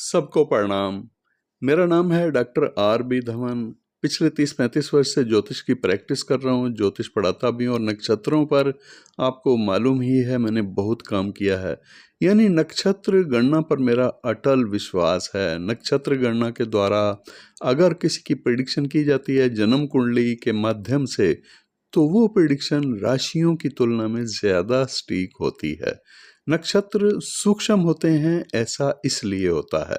सबको प्रणाम। मेरा नाम है डॉक्टर आर बी धवन। पिछले 30-35 वर्ष से ज्योतिष की प्रैक्टिस कर रहा हूँ। ज्योतिष पढ़ाता भी हूँ और नक्षत्रों पर आपको मालूम ही है मैंने बहुत काम किया है। यानी नक्षत्र गणना पर मेरा अटल विश्वास है। नक्षत्र गणना के द्वारा अगर किसी की प्रेडिक्शन की जाती है जन्म कुंडली के माध्यम से, तो वो प्रेडिक्शन राशियों की तुलना में ज़्यादा सटीक होती है। नक्षत्र सूक्ष्म होते हैं, ऐसा इसलिए होता है।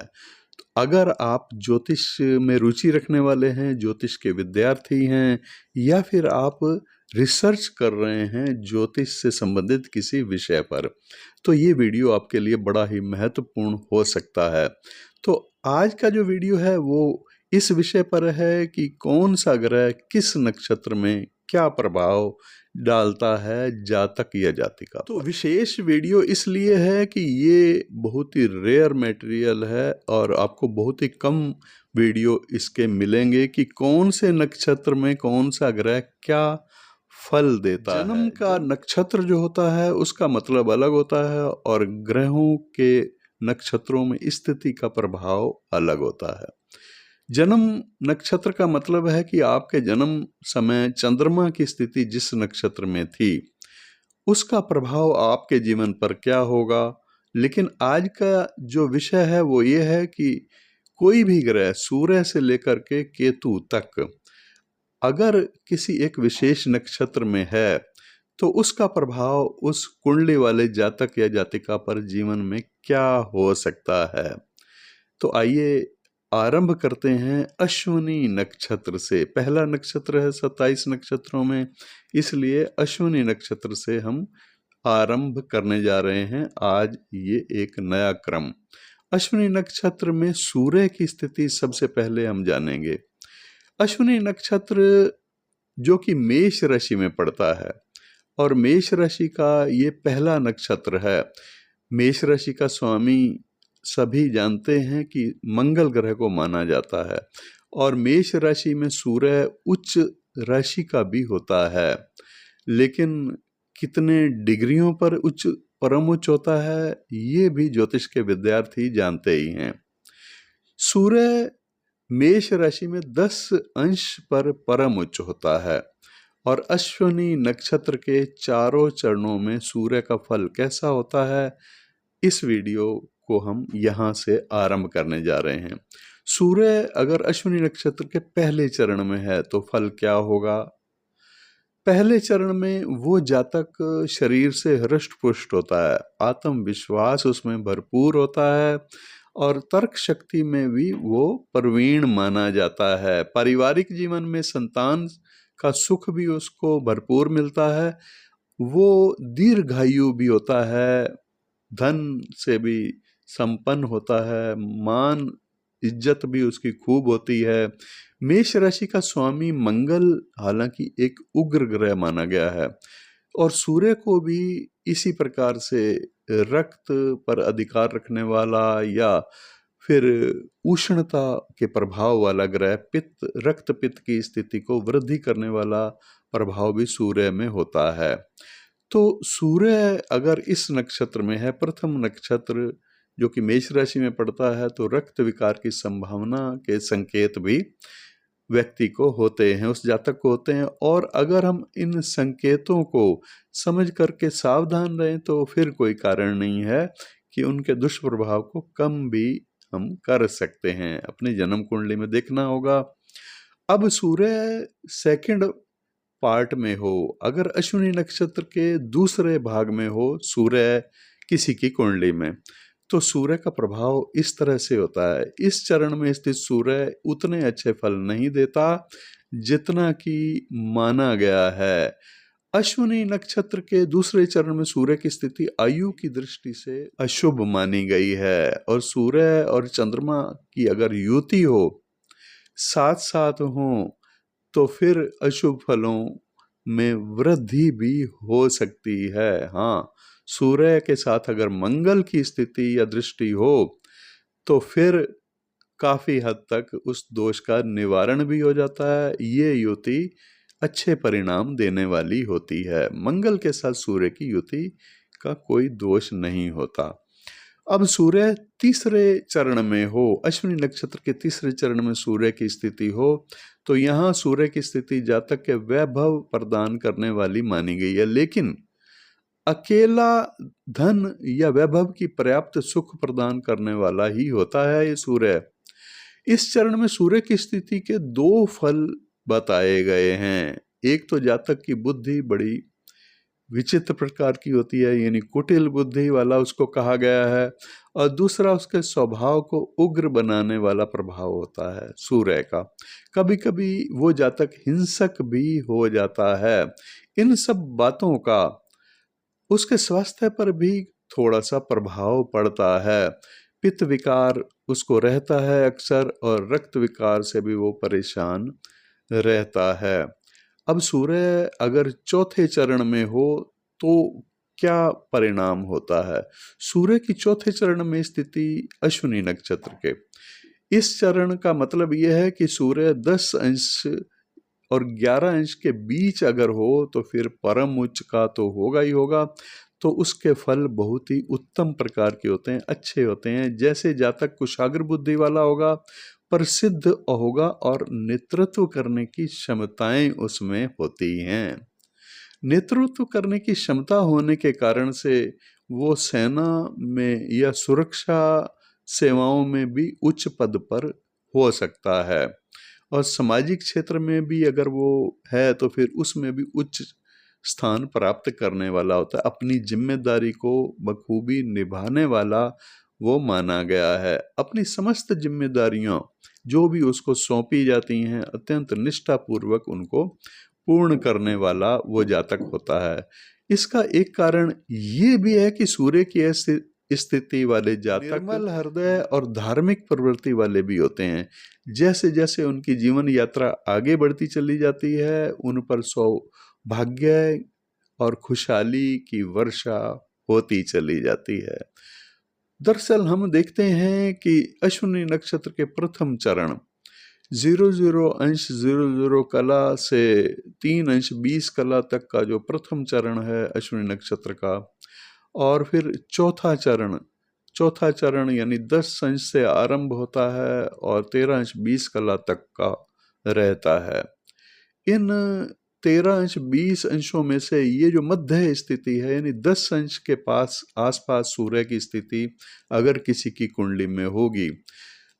तो अगर आप ज्योतिष में रुचि रखने वाले हैं, ज्योतिष के विद्यार्थी हैं, या फिर आप रिसर्च कर रहे हैं ज्योतिष से संबंधित किसी विषय पर, तो ये वीडियो आपके लिए बड़ा ही महत्वपूर्ण हो सकता है। तो आज का जो वीडियो है वो इस विषय पर है कि कौन सा ग्रह किस नक्षत्र में क्या प्रभाव डालता है जातक या जातिका। तो विशेष वीडियो इसलिए है कि ये बहुत ही रेयर मटेरियल है और आपको बहुत ही कम वीडियो इसके मिलेंगे कि कौन से नक्षत्र में कौन सा ग्रह क्या फल देता है। जन्म का नक्षत्र जो होता है उसका मतलब अलग होता है और ग्रहों के नक्षत्रों में स्थिति का प्रभाव अलग होता है। जन्म नक्षत्र का मतलब है कि आपके जन्म समय चंद्रमा की स्थिति जिस नक्षत्र में थी उसका प्रभाव आपके जीवन पर क्या होगा। लेकिन आज का जो विषय है वो ये है कि कोई भी ग्रह सूर्य से लेकर के केतु तक अगर किसी एक विशेष नक्षत्र में है तो उसका प्रभाव उस कुंडली वाले जातक या जातिका पर जीवन में क्या हो सकता है। तो आइए आरंभ करते हैं अश्विनी नक्षत्र से। पहला नक्षत्र है 27 नक्षत्रों में, इसलिए अश्विनी नक्षत्र से हम आरंभ करने जा रहे हैं आज ये एक नया क्रम। अश्विनी नक्षत्र में सूर्य की स्थिति सबसे पहले हम जानेंगे। अश्विनी नक्षत्र जो कि मेष राशि में पड़ता है और मेष राशि का ये पहला नक्षत्र है। मेष राशि का स्वामी सभी जानते हैं कि मंगल ग्रह को माना जाता है और मेष राशि में सूर्य उच्च राशि का भी होता है, लेकिन कितने डिग्रियों पर उच्च परम उच्च होता है ये भी ज्योतिष के विद्यार्थी जानते ही हैं। सूर्य मेष राशि में 10 अंश पर परम उच्च होता है और अश्विनी नक्षत्र के चारों चरणों में सूर्य का फल कैसा होता है इस वीडियो को हम यहाँ से आरंभ करने जा रहे हैं। सूर्य अगर अश्विनी नक्षत्र के पहले चरण में है तो फल क्या होगा। पहले चरण में वो जातक शरीर से हृष्ट पुष्ट होता है, आत्मविश्वास उसमें भरपूर होता है और तर्क शक्ति में भी वो प्रवीण माना जाता है। पारिवारिक जीवन में संतान का सुख भी उसको भरपूर मिलता है। वो दीर्घायु भी होता है, धन से भी संपन्न होता है, मान इज्जत भी उसकी खूब होती है। मेष राशि का स्वामी मंगल हालांकि एक उग्र ग्रह माना गया है और सूर्य को भी इसी प्रकार से रक्त पर अधिकार रखने वाला या फिर उष्णता के प्रभाव वाला ग्रह, पित्त रक्त पित्त की स्थिति को वृद्धि करने वाला प्रभाव भी सूर्य में होता है। तो सूर्य अगर इस नक्षत्र में है, प्रथम नक्षत्र जो कि मेष राशि में पड़ता है, तो रक्त विकार की संभावना के संकेत भी व्यक्ति को होते हैं, उस जातक को होते हैं। और अगर हम इन संकेतों को समझ करके सावधान रहें तो फिर कोई कारण नहीं है कि उनके दुष्प्रभाव को कम भी हम कर सकते हैं। अपने जन्म कुंडली में देखना होगा। अब सूर्य सेकंड पार्ट में हो, अगर अश्विनी नक्षत्र के दूसरे भाग में हो सूर्य किसी की कुंडली में, तो सूर्य का प्रभाव इस तरह से होता है। इस चरण में स्थित सूर्य उतने अच्छे फल नहीं देता जितना कि माना गया है। अश्विनी नक्षत्र के दूसरे चरण में सूर्य की स्थिति आयु की दृष्टि से अशुभ मानी गई है और सूर्य और चंद्रमा की अगर युति हो, साथ साथ हो, तो फिर अशुभ फलों में वृद्धि भी हो सकती है। हाँ, सूर्य के साथ अगर मंगल की स्थिति या दृष्टि हो तो फिर काफी हद तक उस दोष का निवारण भी हो जाता है। ये युति अच्छे परिणाम देने वाली होती है। मंगल के साथ सूर्य की युति का कोई दोष नहीं होता। अब सूर्य तीसरे चरण में हो, अश्विनी नक्षत्र के तीसरे चरण में सूर्य की स्थिति हो, तो यहाँ सूर्य की स्थिति जातक के वैभव प्रदान करने वाली मानी गई है, लेकिन अकेला धन या वैभव की पर्याप्त सुख प्रदान करने वाला ही होता है ये सूर्य। इस चरण में सूर्य की स्थिति के दो फल बताए गए हैं। एक तो जातक की बुद्धि बड़ी विचित्र प्रकार की होती है, यानी कुटिल बुद्धि वाला उसको कहा गया है, और दूसरा उसके स्वभाव को उग्र बनाने वाला प्रभाव होता है सूर्य का। कभी कभी वो जातक हिंसक भी हो जाता है। इन सब बातों का उसके स्वास्थ्य पर भी थोड़ा सा प्रभाव पड़ता है। पित्त विकार उसको रहता है अक्सर, और रक्त विकार से भी वो परेशान रहता है। अब सूर्य अगर चौथे चरण में हो तो क्या परिणाम होता है? सूर्य की चौथे चरण में स्थिति अश्विनी नक्षत्र के, इस चरण का मतलब यह है कि सूर्य 10 अंश और 11 अंश के बीच अगर हो तो फिर परम उच्च का तो होगा ही होगा। तो उसके फल बहुत ही उत्तम प्रकार के होते हैं, अच्छे होते हैं। जैसे जातक कुशाग्र बुद्धि वाला होगा, प्रसिद्ध होगा, और नेतृत्व करने की क्षमताएं उसमें होती हैं। नेतृत्व करने की क्षमता होने के कारण से वो सेना में या सुरक्षा सेवाओं में भी उच्च पद पर हो सकता है, और सामाजिक क्षेत्र में भी अगर वो है तो फिर उसमें भी उच्च स्थान प्राप्त करने वाला होता है। अपनी जिम्मेदारी को बखूबी निभाने वाला वो माना गया है। अपनी समस्त जिम्मेदारियां जो भी उसको सौंपी जाती हैं, अत्यंत निष्ठापूर्वक उनको पूर्ण करने वाला वो जातक होता है। इसका एक कारण ये भी है कि सूर्य की ऐसी स्थिति वाले जातक निर्मल हृदय और धार्मिक प्रवृत्ति वाले भी होते हैं। जैसे जैसे उनकी जीवन यात्रा आगे बढ़ती चली जाती है, उन पर सौभाग्य और खुशहाली की वर्षा होती चली जाती है। दरअसल हम देखते हैं कि अश्विनी नक्षत्र के प्रथम चरण 00 अंश 00 कला से 3 अंश 20 कला तक का जो प्रथम चरण है अश्विनी नक्षत्र का, और फिर चौथा चरण यानी 10 अंश से आरंभ होता है और 13 अंश 20 कला तक का रहता है। इन 13 अंश 20 अंशों में से ये जो मध्य स्थिति है, यानी 10 अंश के पास आसपास सूर्य की स्थिति अगर किसी की कुंडली में होगी,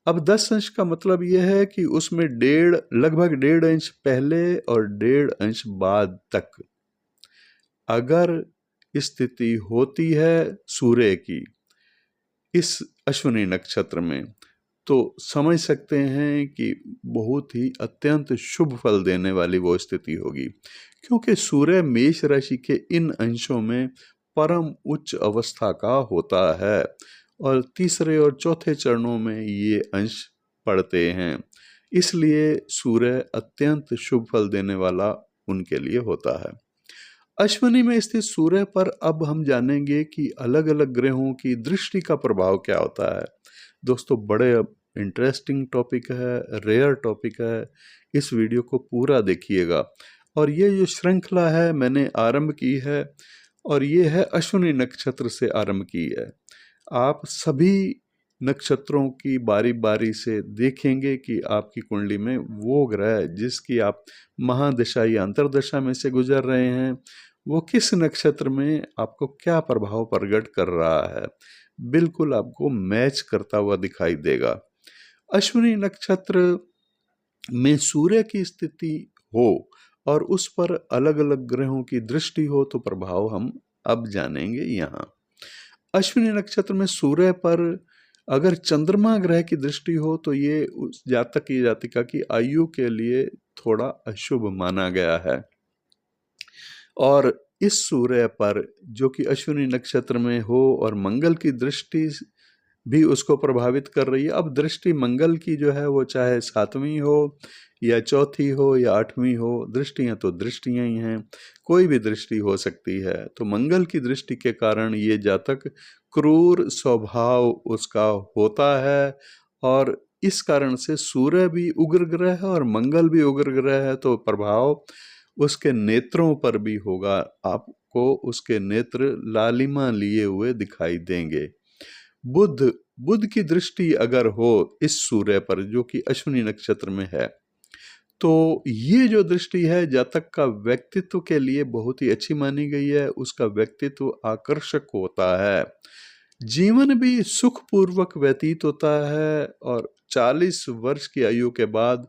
अब 10 अंश का मतलब यह है कि उसमें लगभग 1.5 अंश पहले और 1.5 अंश बाद तक अगर स्थिति होती है सूर्य की इस अश्विनी नक्षत्र में, तो समझ सकते हैं कि बहुत ही अत्यंत शुभ फल देने वाली वो स्थिति होगी, क्योंकि सूर्य मेष राशि के इन अंशों में परम उच्च अवस्था का होता है, और तीसरे और चौथे चरणों में ये अंश पड़ते हैं। इसलिए सूर्य अत्यंत शुभ फल देने वाला उनके लिए होता है। अश्विनी में स्थित सूर्य पर अब हम जानेंगे कि अलग अलग ग्रहों की दृष्टि का प्रभाव क्या होता है। दोस्तों, बड़े इंटरेस्टिंग टॉपिक है, रेयर टॉपिक है, इस वीडियो को पूरा देखिएगा। और ये जो श्रृंखला है मैंने आरंभ की है, और ये है अश्विनी नक्षत्र से आरंभ की है। आप सभी नक्षत्रों की बारी बारी से देखेंगे कि आपकी कुंडली में वो ग्रह जिसकी आप महादशा या अंतर्दशा में से गुजर रहे हैं, वो किस नक्षत्र में आपको क्या प्रभाव प्रकट कर रहा है, बिल्कुल आपको मैच करता हुआ दिखाई देगा। अश्विनी नक्षत्र में सूर्य की स्थिति हो और उस पर अलग अलग ग्रहों की दृष्टि हो तो प्रभाव हम अब जानेंगे यहाँ। अश्विनी नक्षत्र में सूर्य पर अगर चंद्रमा ग्रह की दृष्टि हो तो ये उस जातक या जातिका की आयु के लिए थोड़ा अशुभ माना गया है। और इस सूर्य पर जो कि अश्विनी नक्षत्र में हो और मंगल की दृष्टि भी उसको प्रभावित कर रही है। अब दृष्टि मंगल की जो है वो चाहे 7वीं हो या चौथी हो या 8वीं हो, दृष्टियां तो दृष्टियां ही हैं, कोई भी दृष्टि हो सकती है। तो मंगल की दृष्टि के कारण ये जातक क्रूर स्वभाव उसका होता है, और इस कारण से सूर्य भी उग्र ग्रह है और मंगल भी उग्र ग्रह है, तो प्रभाव उसके नेत्रों पर भी होगा। आपको उसके नेत्र लालिमा लिए हुए दिखाई देंगे। बुध बुध की दृष्टि अगर हो इस सूर्य पर जो कि अश्विनी नक्षत्र में है, तो ये जो दृष्टि है जातक का व्यक्तित्व के लिए बहुत ही अच्छी मानी गई है। उसका व्यक्तित्व आकर्षक होता है, जीवन भी सुखपूर्वक व्यतीत होता है, और 40 वर्ष की आयु के बाद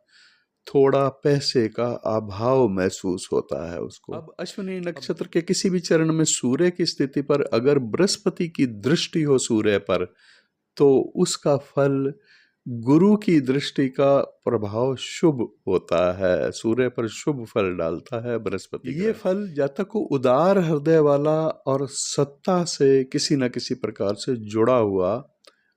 थोड़ा पैसे का अभाव महसूस होता है उसको। अब अश्विनी नक्षत्र के किसी भी चरण में सूर्य की स्थिति पर अगर बृहस्पति की दृष्टि हो सूर्य पर, तो उसका फल गुरु की दृष्टि का प्रभाव शुभ होता है। सूर्य पर शुभ फल डालता है बृहस्पति। ये फल जातक को उदार हृदय वाला और सत्ता से किसी न किसी प्रकार से जुड़ा हुआ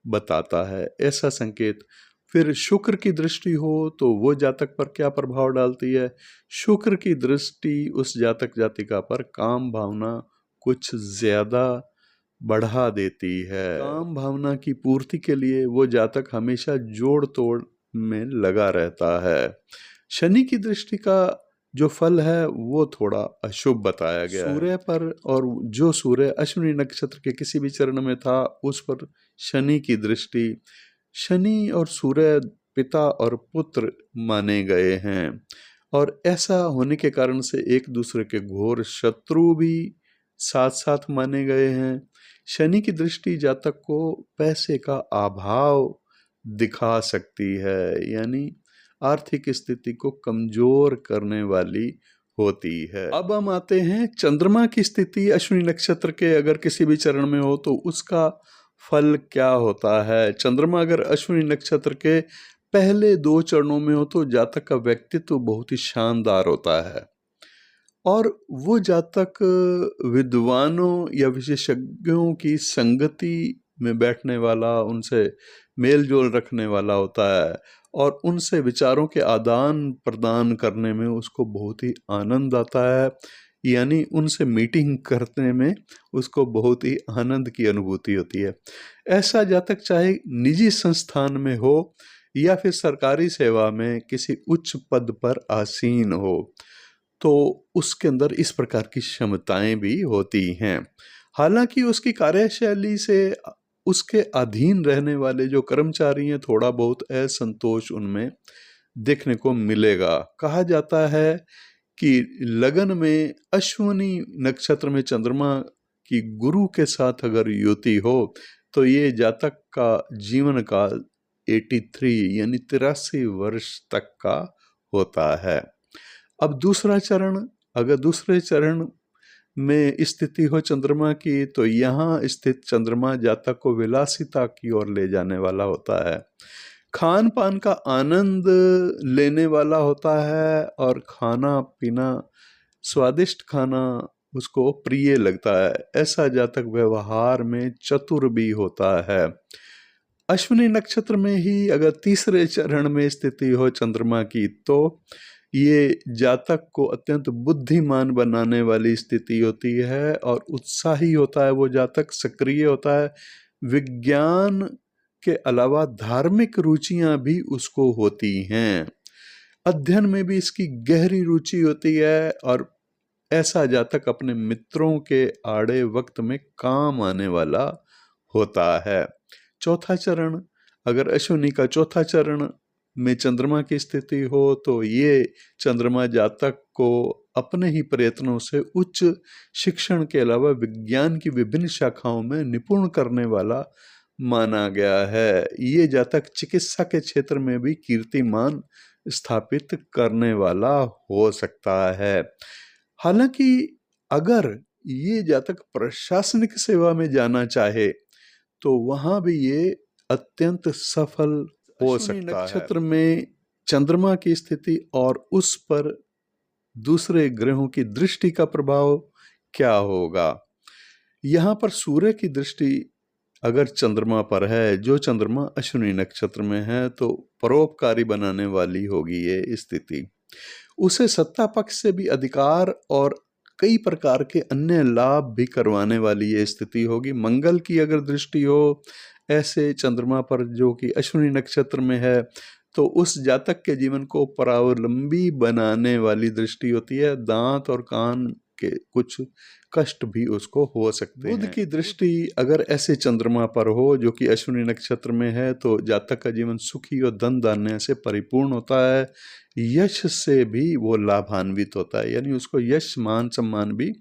बताता है, ऐसा संकेत। फिर शुक्र की दृष्टि हो तो वो जातक पर क्या प्रभाव डालती है? शुक्र की दृष्टि उस जातक जातिका पर काम भावना कुछ ज्यादा बढ़ा देती है। काम भावना की पूर्ति के लिए वो जातक हमेशा जोड़ तोड़ में लगा रहता है। शनि की दृष्टि का जो फल है वो थोड़ा अशुभ बताया गया है सूर्य पर, और जो सूर्य अश्विनी नक्षत्र के किसी भी चरण में था उस पर शनि की दृष्टि। शनि और सूर्य पिता और पुत्र माने गए हैं, और ऐसा होने के कारण से एक दूसरे के घोर शत्रु भी साथ साथ माने गए हैं। शनि की दृष्टि जातक को पैसे का अभाव दिखा सकती है, यानी आर्थिक स्थिति को कमजोर करने वाली होती है। अब हम आते हैं चंद्रमा की स्थिति अश्विनी नक्षत्र के अगर किसी भी चरण में हो तो उसका फल क्या होता है। चंद्रमा अगर अश्विनी नक्षत्र के पहले 2 चरणों में हो तो जातक का व्यक्तित्व बहुत ही शानदार होता है, और वो जातक विद्वानों या विशेषज्ञों की संगति में बैठने वाला, उनसे मेल जोल रखने वाला होता है, और उनसे विचारों के आदान प्रदान करने में उसको बहुत ही आनंद आता है, यानी उनसे मीटिंग करने में उसको बहुत ही आनंद की अनुभूति होती है। ऐसा जातक चाहे निजी संस्थान में हो या फिर सरकारी सेवा में किसी उच्च पद पर आसीन हो, तो उसके अंदर इस प्रकार की क्षमताएं भी होती हैं। हालांकि उसकी कार्यशैली से उसके अधीन रहने वाले जो कर्मचारी हैं थोड़ा बहुत असंतोष उनमें देखने को मिलेगा। कहा जाता है कि लगन में अश्विनी नक्षत्र में चंद्रमा की गुरु के साथ अगर युति हो तो ये जातक का जीवन काल 83 यानी 83 वर्ष तक का होता है। अब दूसरा चरण, अगर दूसरे चरण में स्थिति हो चंद्रमा की तो यहाँ स्थित चंद्रमा जातक को विलासिता की ओर ले जाने वाला होता है, खान पान का आनंद लेने वाला होता है, और खाना पीना स्वादिष्ट खाना उसको प्रिय लगता है। ऐसा जातक व्यवहार में चतुर भी होता है। अश्विनी नक्षत्र में ही अगर तीसरे चरण में स्थिति हो चंद्रमा की तो ये जातक को अत्यंत बुद्धिमान बनाने वाली स्थिति होती है, और उत्साही होता है वो जातक, सक्रिय होता है। विज्ञान के अलावा धार्मिक रुचियां भी उसको होती हैं, अध्ययन में भी इसकी गहरी रुचि होती है, और ऐसा जातक अपने मित्रों के आड़े वक्त में काम आने वाला होता है। चौथा चरण, अगर अश्विनी का चौथा चरण में चंद्रमा की स्थिति हो तो ये चंद्रमा जातक को अपने ही प्रयत्नों से उच्च शिक्षण के अलावा विज्ञान की विभिन्न शाखाओं में निपुण करने वाला माना गया है। ये जातक चिकित्सा के क्षेत्र में भी कीर्तिमान स्थापित करने वाला हो सकता है। हालांकि अगर ये जातक प्रशासनिक सेवा में जाना चाहे तो वहां भी ये अत्यंत सफल हो सकता है। नक्षत्र में चंद्रमा की स्थिति और उस पर दूसरे ग्रहों की दृष्टि का प्रभाव क्या होगा। यहाँ पर सूर्य की दृष्टि अगर चंद्रमा पर है, जो चंद्रमा अश्विनी नक्षत्र में है, तो परोपकारी बनाने वाली होगी ये स्थिति। उसे सत्ता पक्ष से भी अधिकार और कई प्रकार के अन्य लाभ भी करवाने वाली ये स्थिति होगी। मंगल की अगर दृष्टि हो ऐसे चंद्रमा पर जो कि अश्विनी नक्षत्र में है, तो उस जातक के जीवन को परावलंबी बनाने वाली दृष्टि होती है। दांत और कान के कुछ कष्ट भी उसको हो सकते हैं। बुध की दृष्टि अगर ऐसे चंद्रमा पर हो जो कि अश्विनी नक्षत्र में है तो जातक का जीवन सुखी और धन धान्य से परिपूर्ण होता है। यश से भी वो लाभान्वित होता है, यानी उसको यश मान सम्मान भी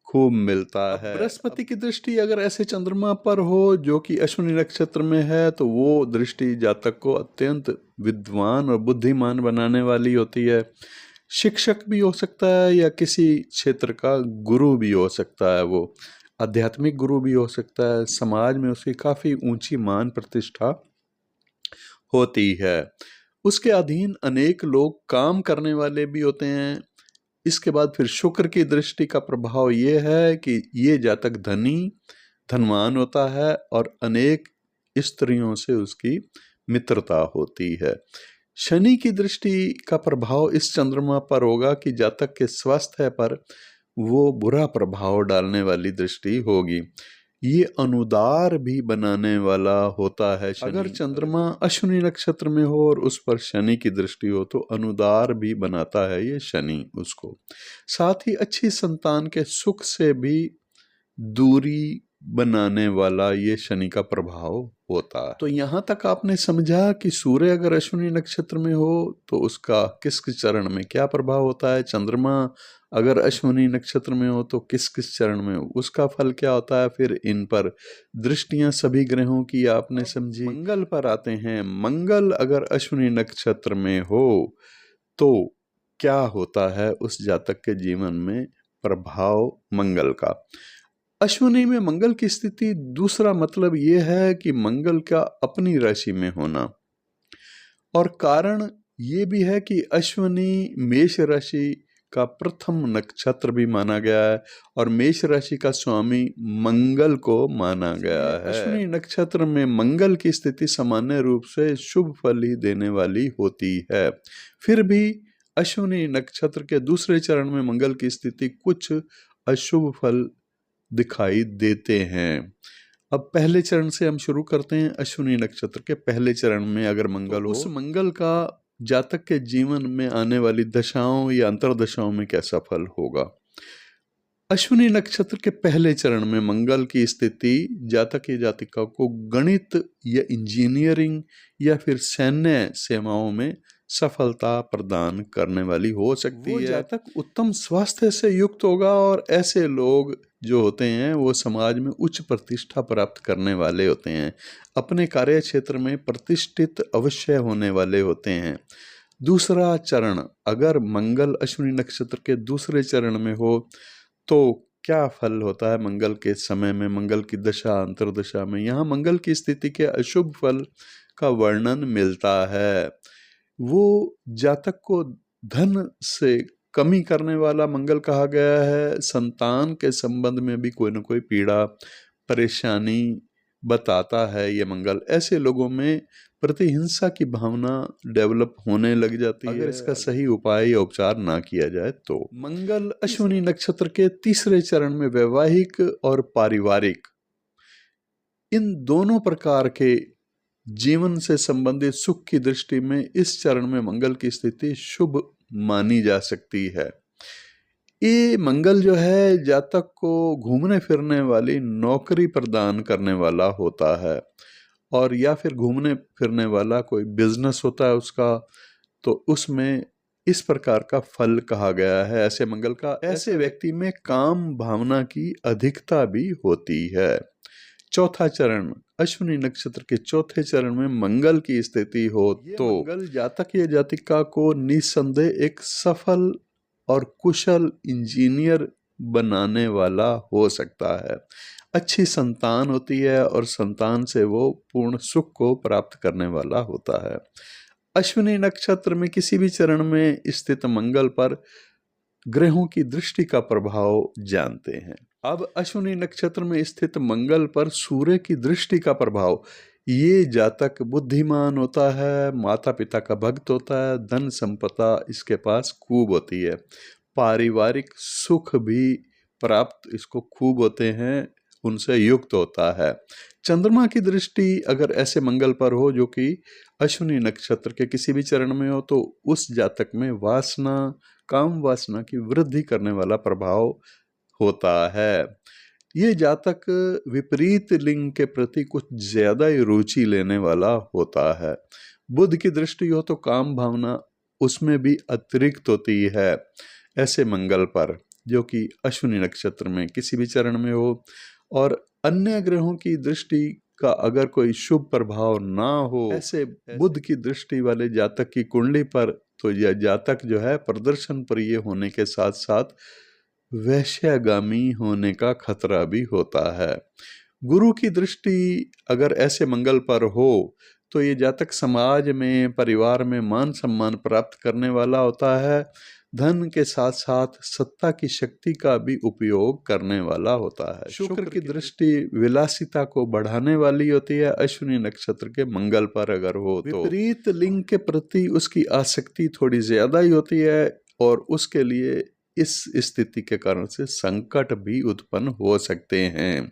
खूब मिलता है। बृहस्पति की दृष्टि अगर ऐसे चंद्रमा पर हो जो कि अश्विनी नक्षत्र में है तो वो दृष्टि जातक को अत्यंत विद्वान और बुद्धिमान बनाने वाली होती है। शिक्षक भी हो सकता है या किसी क्षेत्र का गुरु भी हो सकता है, वो आध्यात्मिक गुरु भी हो सकता है। समाज में उसकी काफी ऊंची मान प्रतिष्ठा होती है। उसके अधीन अनेक लोग काम करने वाले भी होते हैं। इसके बाद फिर शुक्र की दृष्टि का प्रभाव ये है कि ये जातक धनवान होता है और अनेक स्त्रियों से उसकी मित्रता होती है। शनि की दृष्टि का प्रभाव इस चंद्रमा पर होगा कि जातक के स्वास्थ्य पर वो बुरा प्रभाव डालने वाली दृष्टि होगी। ये अनुदार भी बनाने वाला होता है शनि। अगर चंद्रमा अश्विनी नक्षत्र में हो और उस पर शनि की दृष्टि हो तो अनुदार भी बनाता है ये शनि उसको। साथ ही अच्छी संतान के सुख से भी दूरी बनाने वाला ये शनि का प्रभाव होता है। तो यहाँ तक आपने समझा कि सूर्य अगर अश्विनी नक्षत्र में हो तो उसका किस किस चरण में क्या प्रभाव होता है, चंद्रमा अगर अश्विनी नक्षत्र में हो तो किस किस चरण में उसका फल क्या होता है। फिर इन पर दृष्टियां सभी ग्रहों की आपने समझी। मंगल पर आते हैं। मंगल अगर अश्विनी नक्षत्र में हो तो क्या होता है उस जातक के जीवन में प्रभाव मंगल का। अश्विनी में मंगल की स्थिति दूसरा मतलब यह है कि मंगल का अपनी राशि में होना, और कारण ये भी है कि अश्विनी मेष राशि का प्रथम नक्षत्र भी माना गया है और मेष राशि का स्वामी मंगल को माना गया है। अश्विनी नक्षत्र में मंगल की स्थिति सामान्य रूप से शुभ फल ही देने वाली होती है। फिर भी अश्विनी नक्षत्र के दूसरे चरण में मंगल की स्थिति कुछ अशुभ फल दिखाई देते हैं। अब पहले चरण से हम शुरू करते हैं। अश्विनी नक्षत्र के पहले चरण में अगर मंगल हो, उस मंगल का जातक के जीवन में आने वाली दशाओं या अंतरदशाओं में कैसा फल होगा। अश्विनी नक्षत्र के पहले चरण में मंगल की स्थिति जातक या जातिका को गणित या इंजीनियरिंग या फिर सैन्य सेवाओं में सफलता प्रदान करने वाली हो सकती है। जातक उत्तम स्वास्थ्य से युक्त होगा और ऐसे लोग जो होते हैं वो समाज में उच्च प्रतिष्ठा प्राप्त करने वाले होते हैं, अपने कार्य क्षेत्र में प्रतिष्ठित अवश्य होने वाले होते हैं। दूसरा चरण अगर मंगल अश्विनी नक्षत्र के दूसरे चरण में हो तो क्या फल होता है मंगल के समय में, मंगल की दशा अंतरदशा में। यहाँ मंगल की स्थिति के अशुभ फल का वर्णन मिलता है। वो जातक को धन से कमी करने वाला मंगल कहा गया है। संतान के संबंध में भी कोई ना कोई पीड़ा परेशानी बताता है ये मंगल। ऐसे लोगों में प्रतिहिंसा की भावना डेवलप होने लग जाती है अगर इसका सही उपाय या उपचार ना किया जाए तो। मंगल अश्विनी नक्षत्र के तीसरे चरण में वैवाहिक और पारिवारिक इन दोनों प्रकार के जीवन से संबंधित सुख की दृष्टि में इस चरण में मंगल की स्थिति शुभ मानी जा सकती है। ये मंगल जो है जातक को घूमने फिरने वाली नौकरी प्रदान करने वाला होता है, और या फिर घूमने फिरने वाला कोई बिजनेस होता है उसका, तो उसमें इस प्रकार का फल कहा गया है ऐसे मंगल का। ऐसे व्यक्ति में काम भावना की अधिकता भी होती है। चौथा चरण अश्विनी नक्षत्र के चौथे चरण में मंगल की स्थिति हो तो मंगल जातक या जातिका को निस्संदेह एक सफल और कुशल इंजीनियर बनाने वाला हो सकता है। अच्छी संतान होती है और संतान से वो पूर्ण सुख को प्राप्त करने वाला होता है। अश्विनी नक्षत्र में किसी भी चरण में स्थित मंगल पर ग्रहों की दृष्टि का प्रभाव जानते हैं। अब अश्विनी नक्षत्र में स्थित मंगल पर सूर्य की दृष्टि का प्रभाव। ये जातक बुद्धिमान होता है, माता पिता का भक्त होता है, धन संपदा इसके पास खूब होती है, पारिवारिक सुख भी प्राप्त इसको खूब होते हैं, उनसे युक्त होता है। चंद्रमा की दृष्टि अगर ऐसे मंगल पर हो जो कि अश्विनी नक्षत्र के किसी भी चरण में हो तो उस जातक में वासना काम वासना की वृद्धि करने वाला प्रभाव होता है। ये जातक विपरीत लिंग के प्रति कुछ ज्यादा ही रुचि लेने वाला होता है। बुध की दृष्टि हो तो काम भावना उसमें भी अतिरिक्त होती है। ऐसे मंगल पर, जो कि अश्विनी नक्षत्र में किसी भी चरण में हो, और अन्य ग्रहों की दृष्टि का अगर कोई शुभ प्रभाव ना हो, ऐसे बुध की दृष्टि वाले जातक की कुंडली पर, तो यह जातक जो है प्रदर्शन प्रिय होने के साथ साथ वैश्यागामी होने का खतरा भी होता है। गुरु की दृष्टि अगर ऐसे मंगल पर हो तो ये जातक समाज में, परिवार में मान सम्मान प्राप्त करने वाला होता है। धन के साथ साथ सत्ता की शक्ति का भी उपयोग करने वाला होता है। शुक्र की दृष्टि विलासिता को बढ़ाने वाली होती है अश्विनी नक्षत्र के मंगल पर अगर हो तो। विपरीत लिंग के प्रति उसकी आसक्ति थोड़ी ज्यादा ही होती है, और उसके लिए इस स्थिति के कारण से संकट भी उत्पन्न हो सकते हैं।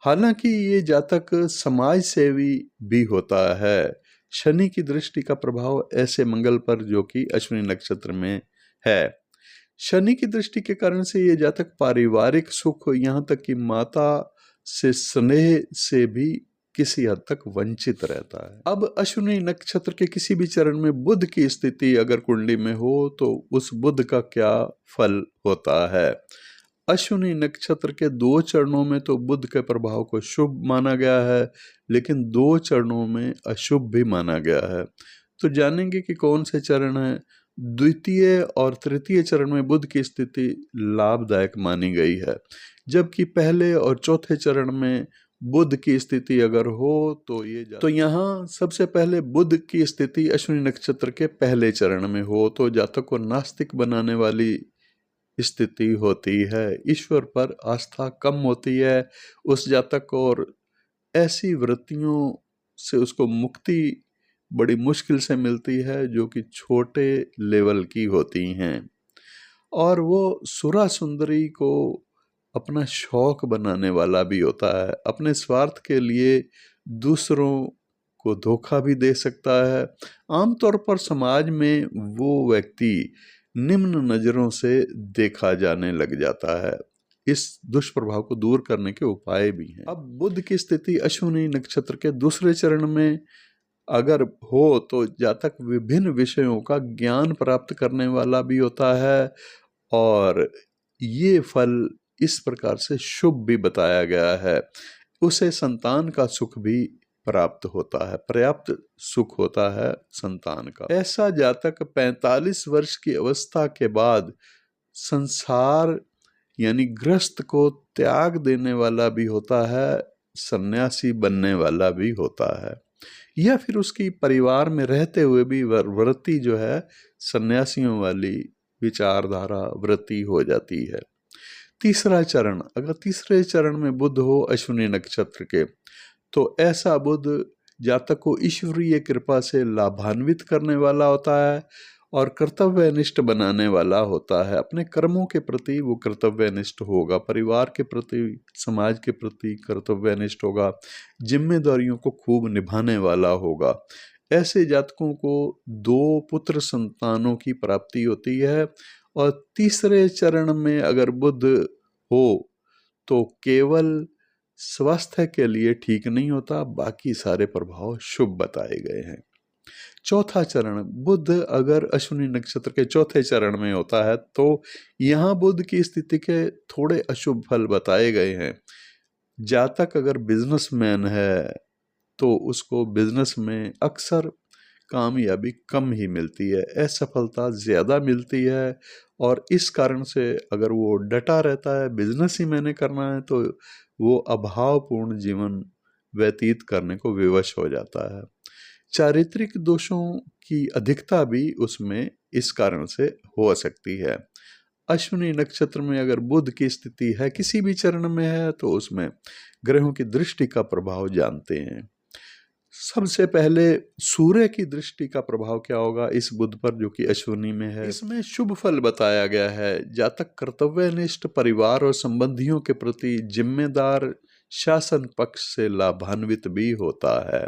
हालांकि ये जातक समाज सेवी भी होता है। शनि की दृष्टि का प्रभाव ऐसे मंगल पर, जो कि अश्विनी नक्षत्र में है, शनि की दृष्टि के कारण से ये जातक पारिवारिक सुख, यहाँ तक कि माता से स्नेह से भी किसी हद तक वंचित रहता है। अब अश्विनी नक्षत्र के किसी भी चरण में बुध की स्थिति अगर कुंडली में हो तो उस बुध का क्या फल होता है। अश्विनी नक्षत्र के 2 चरणों में तो बुध के प्रभाव को शुभ माना गया है, लेकिन 2 चरणों में अशुभ भी माना गया है। तो जानेंगे कि कौन से चरण है। द्वितीय और तृतीय चरण में बुध की स्थिति लाभदायक मानी गई है, जबकि पहले और चौथे चरण में बुध की स्थिति अगर हो तो यहाँ सबसे पहले बुध की स्थिति अश्विनी नक्षत्र के पहले चरण में हो तो जातक को नास्तिक बनाने वाली स्थिति होती है। ईश्वर पर आस्था कम होती है उस जातक को, और ऐसी वृत्तियों से उसको मुक्ति बड़ी मुश्किल से मिलती है, जो कि छोटे लेवल की होती हैं। और वो सुरा सुंदरी को अपना शौक बनाने वाला भी होता है। अपने स्वार्थ के लिए दूसरों को धोखा भी दे सकता है। आमतौर पर समाज में वो व्यक्ति निम्न नजरों से देखा जाने लग जाता है। इस दुष्प्रभाव को दूर करने के उपाय भी हैं। अब बुध की स्थिति अश्विनी नक्षत्र के दूसरे चरण में अगर हो तो जातक विभिन्न विषयों का ज्ञान प्राप्त करने वाला भी होता है, और ये फल इस प्रकार से शुभ भी बताया गया है। उसे संतान का सुख भी प्राप्त होता है, पर्याप्त सुख होता है संतान का। ऐसा जातक 45 वर्ष की अवस्था के बाद संसार यानी गृहस्थ को त्याग देने वाला भी होता है, सन्यासी बनने वाला भी होता है, या फिर उसकी परिवार में रहते हुए भी वृत्ति जो है सन्यासियों वाली विचारधारा वृत्ति हो जाती है। तीसरा चरण, अगर तीसरे चरण में बुध हो अश्विनी नक्षत्र के, तो ऐसा बुध जातक को ईश्वरीय कृपा से लाभान्वित करने वाला होता है और कर्तव्यनिष्ठ बनाने वाला होता है। अपने कर्मों के प्रति वो कर्तव्यनिष्ठ होगा, परिवार के प्रति, समाज के प्रति कर्तव्यनिष्ठ होगा, जिम्मेदारियों को खूब निभाने वाला होगा। ऐसे जातकों को 2 पुत्र संतानों की प्राप्ति होती है। और तीसरे चरण में अगर बुध हो तो केवल स्वास्थ्य के लिए ठीक नहीं होता, बाकी सारे प्रभाव शुभ बताए गए हैं। चौथा चरण, बुध अगर अश्विनी नक्षत्र के चौथे चरण में होता है तो यहाँ बुध की स्थिति के थोड़े अशुभ फल बताए गए हैं। जातक अगर बिजनेसमैन है तो उसको बिजनेस में अक्सर कामयाबी कम ही मिलती है, असफलता ज्यादा मिलती है, और इस कारण से अगर वो डटा रहता है बिजनेस ही मैंने करना है तो वो अभावपूर्ण जीवन व्यतीत करने को विवश हो जाता है। चारित्रिक दोषों की अधिकता भी उसमें इस कारण से हो सकती है। अश्विनी नक्षत्र में अगर बुध की स्थिति है, किसी भी चरण में है, तो उसमें ग्रहों की दृष्टि का प्रभाव जानते हैं। सबसे पहले सूर्य की दृष्टि का प्रभाव क्या होगा इस बुध पर, जो कि अश्विनी में है। इसमें शुभ फल बताया गया है। जातक कर्तव्यनिष्ठ, परिवार और संबंधियों के प्रति जिम्मेदार, शासन पक्ष से लाभान्वित भी होता है।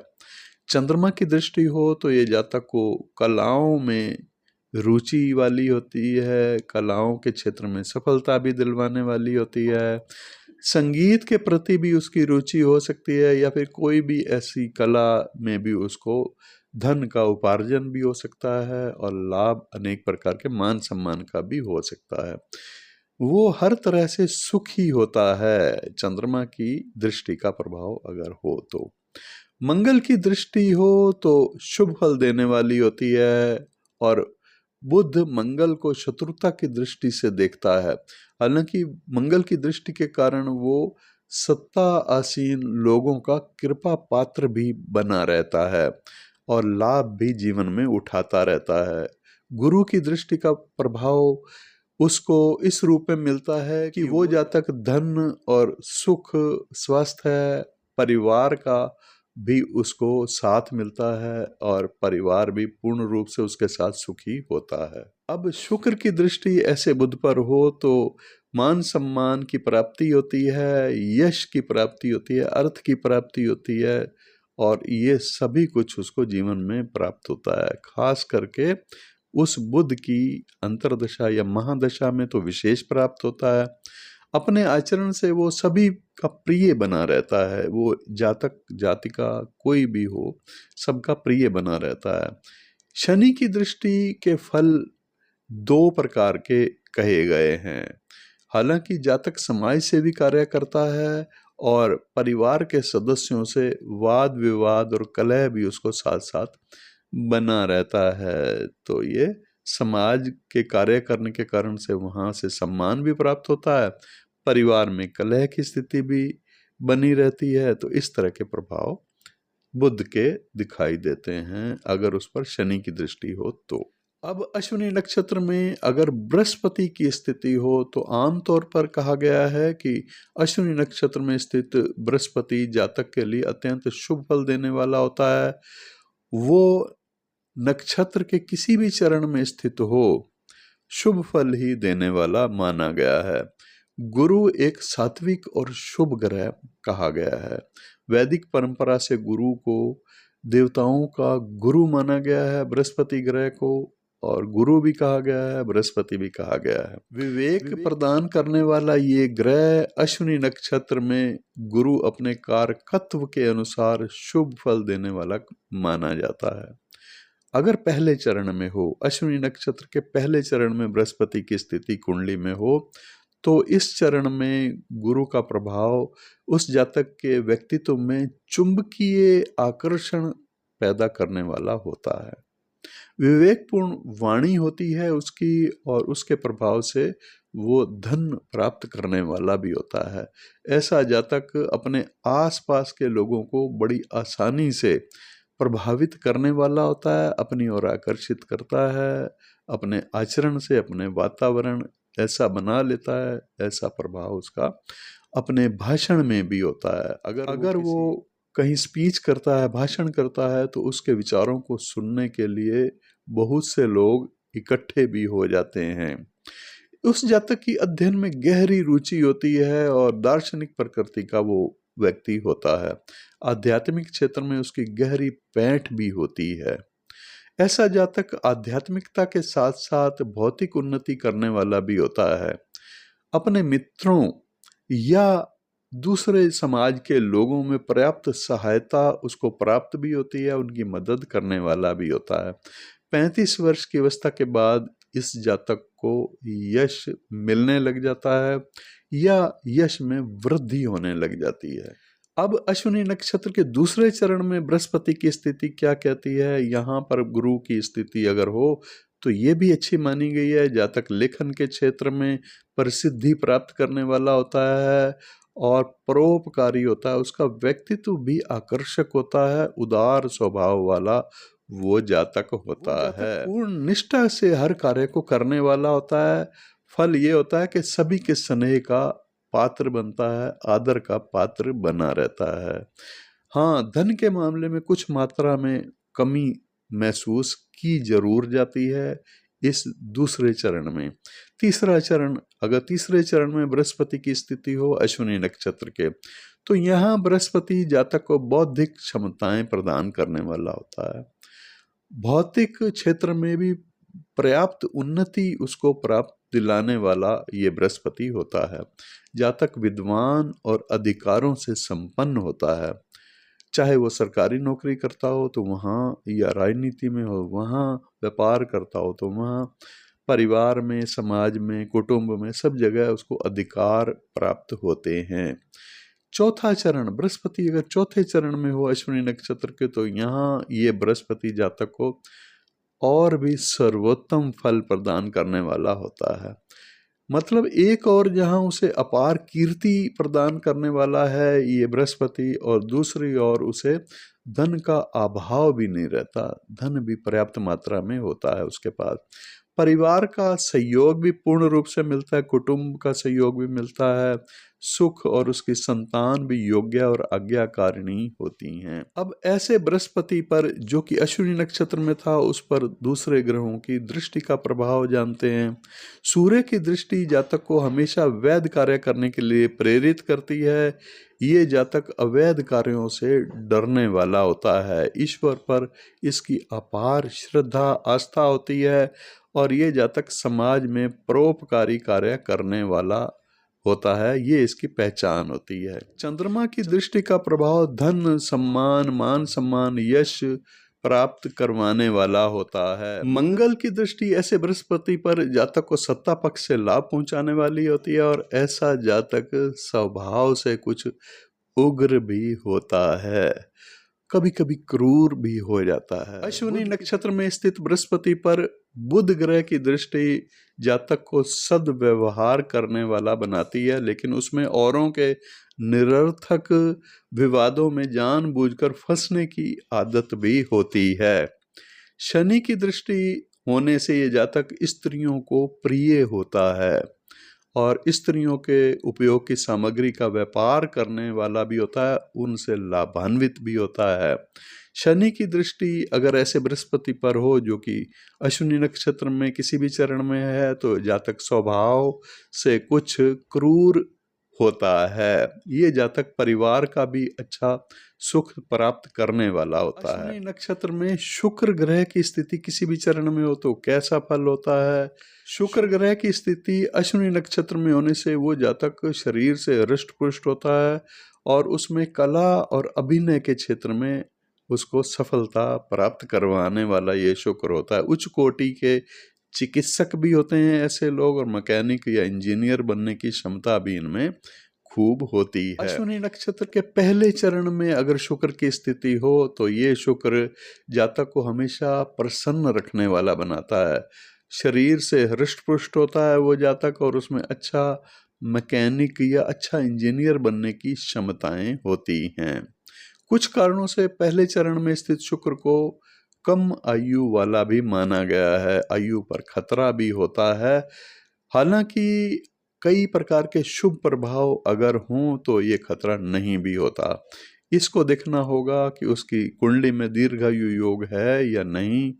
चंद्रमा की दृष्टि हो तो ये जातक को कलाओं में रुचि वाली होती है, कलाओं के क्षेत्र में सफलता भी दिलवाने वाली होती है, संगीत के प्रति भी उसकी रुचि हो सकती है, या फिर कोई भी ऐसी कला में भी उसको धन का उपार्जन भी हो सकता है और लाभ अनेक प्रकार के मान सम्मान का भी हो सकता है। वो हर तरह से सुखी होता है चंद्रमा की दृष्टि का प्रभाव अगर हो तो। मंगल की दृष्टि हो तो शुभ फल देने वाली होती है, और बुध मंगल को शत्रुता की दृष्टि से देखता है। हालांकि मंगल की दृष्टि के कारण वो सत्ता आसीन लोगों का कृपा पात्र भी बना रहता है और लाभ भी जीवन में उठाता रहता है। गुरु की दृष्टि का प्रभाव उसको इस रूप में मिलता है कि वो जातक धन और सुख, स्वास्थ्य, परिवार का भी उसको साथ मिलता है और परिवार भी पूर्ण रूप से उसके साथ सुखी होता है। अब शुक्र की दृष्टि ऐसे बुध पर हो तो मान सम्मान की प्राप्ति होती है, यश की प्राप्ति होती है, अर्थ की प्राप्ति होती है, और ये सभी कुछ उसको जीवन में प्राप्त होता है। खास करके उस बुध की अंतर्दशा या महादशा में तो विशेष प्राप्त होता है। अपने आचरण से वो सभी का प्रिय बना रहता है। वो जातक जातिका कोई भी हो, सबका प्रिय बना रहता है। शनि की दृष्टि के फल दो प्रकार के कहे गए हैं। हालांकि जातक समाज से भी कार्य करता है और परिवार के सदस्यों से वाद विवाद और कलह भी उसको साथ साथ बना रहता है। तो ये समाज के कार्य करने के कारण से वहाँ से सम्मान भी प्राप्त होता है, परिवार में कलह की स्थिति भी बनी रहती है। तो इस तरह के प्रभाव बुध के दिखाई देते हैं अगर उस पर शनि की दृष्टि हो तो। अब अश्विनी नक्षत्र में अगर बृहस्पति की स्थिति हो तो आमतौर पर कहा गया है कि अश्विनी नक्षत्र में स्थित बृहस्पति जातक के लिए अत्यंत शुभ फल देने वाला होता है। वो नक्षत्र के किसी भी चरण में स्थित हो, शुभ फल ही देने वाला माना गया है। गुरु एक सात्विक और शुभ ग्रह कहा गया है। वैदिक परंपरा से गुरु को देवताओं का गुरु माना गया है, बृहस्पति ग्रह को, और गुरु भी कहा गया है, बृहस्पति भी कहा गया है। विवेक प्रदान करने वाला ये ग्रह अश्विनी नक्षत्र में गुरु अपने कारकत्व के अनुसार शुभ फल देने वाला माना जाता है। अगर पहले चरण में हो, अश्विनी नक्षत्र के पहले चरण में बृहस्पति की स्थिति कुंडली में हो, तो इस चरण में गुरु का प्रभाव उस जातक के व्यक्तित्व में चुंबकीय आकर्षण पैदा करने वाला होता है। विवेकपूर्ण वाणी होती है उसकी, और उसके प्रभाव से वो धन प्राप्त करने वाला भी होता है। ऐसा जातक अपने आसपास के लोगों को बड़ी आसानी से प्रभावित करने वाला होता है, अपनी ओर आकर्षित करता है। अपने आचरण से अपने वातावरण ऐसा बना लेता है, ऐसा प्रभाव उसका अपने भाषण में भी होता है। अगर वो कहीं स्पीच करता है, भाषण करता है, तो उसके विचारों को सुनने के लिए बहुत से लोग इकट्ठे भी हो जाते हैं। उस जातक की अध्ययन में गहरी रुचि होती है और दार्शनिक प्रकृति का वो व्यक्ति होता है। आध्यात्मिक क्षेत्र में उसकी गहरी पैठ भी होती है। ऐसा जातक आध्यात्मिकता के साथ साथ भौतिक उन्नति करने वाला भी होता है। अपने मित्रों या दूसरे समाज के लोगों में पर्याप्त सहायता उसको प्राप्त भी होती है, उनकी मदद करने वाला भी होता है। 35 वर्ष की अवस्था के बाद इस जातक को यश मिलने लग जाता है या यश में वृद्धि होने लग जाती है। अब अश्विनी नक्षत्र के दूसरे चरण में बृहस्पति की स्थिति क्या कहती है? यहाँ पर गुरु की स्थिति अगर हो तो ये भी अच्छी मानी गई है। जातक लेखन के क्षेत्र में प्रसिद्धि प्राप्त करने वाला होता है और परोपकारी होता है। उसका व्यक्तित्व भी आकर्षक होता है, उदार स्वभाव वाला वो जातक होता है। पूर्ण निष्ठा से हर कार्य को करने वाला होता है। फल ये होता है कि सभी के स्नेह का पात्र बनता है, आदर का पात्र बना रहता है। हाँ, धन के मामले में कुछ मात्रा में कमी महसूस की जरूर जाती है इस दूसरे चरण में। तीसरा चरण, अगर तीसरे चरण में बृहस्पति की स्थिति हो अश्विनी नक्षत्र के, तो यहाँ बृहस्पति जातक को बौद्धिक क्षमताएं प्रदान करने वाला होता है। भौतिक क्षेत्र में भी पर्याप्त उन्नति उसको प्राप्त दिलाने वाला ये बृहस्पति होता है। जातक विद्वान और अधिकारों से संपन्न होता है, चाहे वो सरकारी नौकरी करता हो तो वहाँ, या राजनीति में हो वहाँ, व्यापार करता हो तो वहाँ, परिवार में, समाज में, कुटुंब में, सब जगह उसको अधिकार प्राप्त होते हैं। चौथा चरण, बृहस्पति अगर चौथे चरण में हो अश्विनी नक्षत्र के, तो यहाँ ये बृहस्पति जातक को और भी सर्वोत्तम फल प्रदान करने वाला होता है। मतलब एक और जहाँ उसे अपार कीर्ति प्रदान करने वाला है ये बृहस्पति, और दूसरी ओर उसे धन का अभाव भी नहीं रहता, धन भी पर्याप्त मात्रा में होता है उसके पास। परिवार का सहयोग भी पूर्ण रूप से मिलता है, कुटुंब का सहयोग भी मिलता है, सुख और उसकी संतान भी योग्य और आज्ञाकारिणी होती हैं। अब ऐसे बृहस्पति पर, जो कि अश्विनी नक्षत्र में था, उस पर दूसरे ग्रहों की दृष्टि का प्रभाव जानते हैं। सूर्य की दृष्टि जातक को हमेशा वैध कार्य करने के लिए प्रेरित करती है। ये जातक अवैध कार्यों से डरने वाला होता है। ईश्वर पर इसकी अपार श्रद्धा आस्था होती है, और ये जातक समाज में परोपकारी कार्य करने वाला होता है, ये इसकी पहचान होती है। चंद्रमा की दृष्टि का प्रभाव धन, सम्मान, मान सम्मान, यश प्राप्त करवाने वाला होता है। मंगल की दृष्टि ऐसे बृहस्पति पर जातक को सत्ता पक्ष से लाभ पहुंचाने वाली होती है, और ऐसा जातक स्वभाव से कुछ उग्र भी होता है, कभी कभी क्रूर भी हो जाता है। अश्विनी नक्षत्र में स्थित बृहस्पति पर बुध ग्रह की दृष्टि जातक को सद्व्यवहार करने वाला बनाती है, लेकिन उसमें औरों के निरर्थक विवादों में जानबूझकर फंसने की आदत भी होती है। शनि की दृष्टि होने से ये जातक स्त्रियों को प्रिय होता है, और स्त्रियों के उपयोग की सामग्री का व्यापार करने वाला भी होता है, उनसे लाभान्वित भी होता है। शनि की दृष्टि अगर ऐसे बृहस्पति पर हो, जो कि अश्विनी नक्षत्र में किसी भी चरण में है, तो जातक स्वभाव से कुछ क्रूर होता है। ये जातक परिवार का भी अच्छा सुख प्राप्त करने वाला होता है। अश्विनी नक्षत्र में शुक्र ग्रह की स्थिति किसी भी चरण में हो तो कैसा फल होता है? शुक्र ग्रह की स्थिति अश्विनी नक्षत्र में होने से वो जातक शरीर से हृष्ट पुष्ट होता है, और उसमें कला और अभिनय के क्षेत्र में उसको सफलता प्राप्त करवाने वाला ये शुक्र होता है। उच्च कोटि के चिकित्सक भी होते हैं ऐसे लोग, और मैकेनिक या इंजीनियर बनने की क्षमता भी इनमें खूब होती है। अश्विनी नक्षत्र के पहले चरण में अगर शुक्र की स्थिति हो, तो ये शुक्र जातक को हमेशा प्रसन्न रखने वाला बनाता है। शरीर से हृष्ट पुष्ट होता है वो जातक, और उसमें अच्छा मैकेनिक या अच्छा इंजीनियर बनने की क्षमताएं होती हैं। कुछ कारणों से पहले चरण में स्थित शुक्र को कम आयु वाला भी माना गया है, आयु पर खतरा भी होता है। हालांकि कई प्रकार के शुभ प्रभाव अगर हों तो ये खतरा नहीं भी होता। इसको देखना होगा कि उसकी कुंडली में दीर्घायु योग है या नहीं,